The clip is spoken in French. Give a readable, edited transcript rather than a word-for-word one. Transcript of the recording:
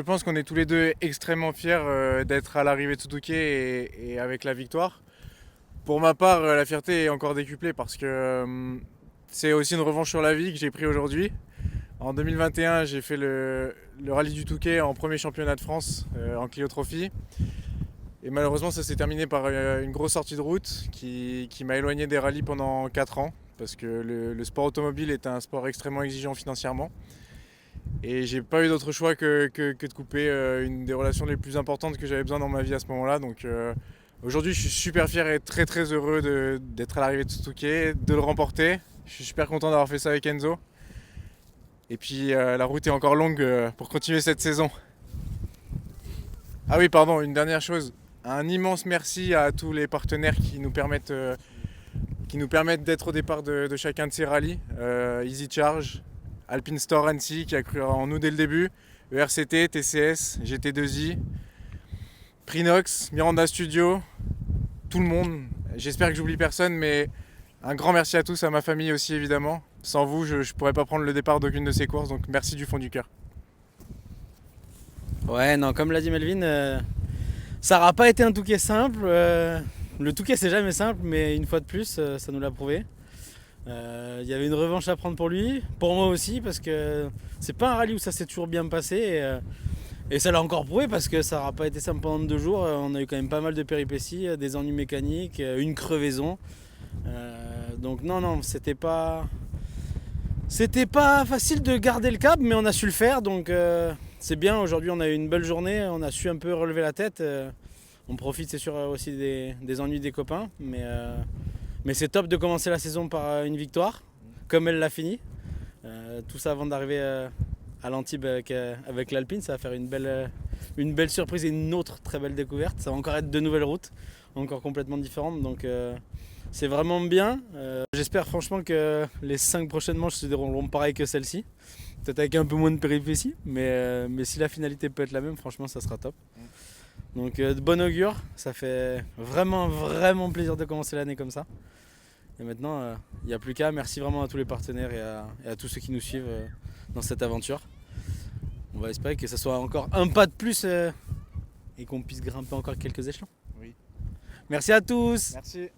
Je pense qu'on est tous les deux extrêmement fiers d'être à l'arrivée de Touquet et avec la victoire. Pour ma part, la fierté est encore décuplée parce que c'est aussi une revanche sur la vie que j'ai pris aujourd'hui. En 2021, j'ai fait le rallye du Touquet en premier championnat de France en Clio Trophy. Et malheureusement, ça s'est terminé par une grosse sortie de route qui m'a éloigné des rallyes pendant 4 ans parce que le sport automobile est un sport extrêmement exigeant financièrement. Et j'ai pas eu d'autre choix que de couper une des relations les plus importantes que j'avais besoin dans ma vie à ce moment-là. Donc aujourd'hui, je suis super fier et très très heureux d'être à l'arrivée de Touquet, de le remporter. Je suis super content d'avoir fait ça avec Enzo. Et puis la route est encore longue pour continuer cette saison. Ah oui, pardon, une dernière chose. Un immense merci à tous les partenaires qui nous permettent d'être au départ de chacun de ces rallyes. Easy Charge, Alpine Store Annecy qui a cru en nous dès le début, ERCT, TCS, GT2I, Prinox, Miranda Studio, tout le monde. J'espère que j'oublie personne, mais un grand merci à tous, à ma famille aussi évidemment. Sans vous, je ne pourrais pas prendre le départ d'aucune de ces courses, donc merci du fond du cœur. Ouais, non, comme l'a dit Melvin, ça n'aura pas été un Touquet simple. Le Touquet, c'est jamais simple, mais une fois de plus, ça nous l'a prouvé. Il y avait une revanche à prendre pour lui, pour moi aussi, parce que c'est pas un rallye où ça s'est toujours bien passé. Et ça l'a encore prouvé parce que ça n'aura pas été simple pendant 2 jours. On a eu quand même pas mal de péripéties, des ennuis mécaniques, une crevaison. Donc non, c'était pas facile de garder le cap, mais on a su le faire. Donc c'est bien. Aujourd'hui, on a eu une belle journée. On a su un peu relever la tête. On profite, c'est sûr, aussi des ennuis des copains, mais c'est top de commencer la saison par une victoire, comme elle l'a fini. Tout ça avant d'arriver à l'Antibes avec l'Alpine, ça va faire une belle surprise et une autre très belle découverte. Ça va encore être de nouvelles routes, encore complètement différentes. Donc c'est vraiment bien. J'espère franchement que les 5 prochaines manches se dérouleront pareil que celle-ci. Peut-être avec un peu moins de péripéties, mais si la finalité peut être la même, franchement ça sera top. Donc de bon augure, ça fait vraiment plaisir de commencer l'année comme ça. Et maintenant, il n'y a plus qu'à. Merci vraiment à tous les partenaires et à tous ceux qui nous suivent dans cette aventure. On va espérer que ça soit encore un pas de plus et qu'on puisse grimper encore quelques échelons. Oui. Merci à tous. Merci.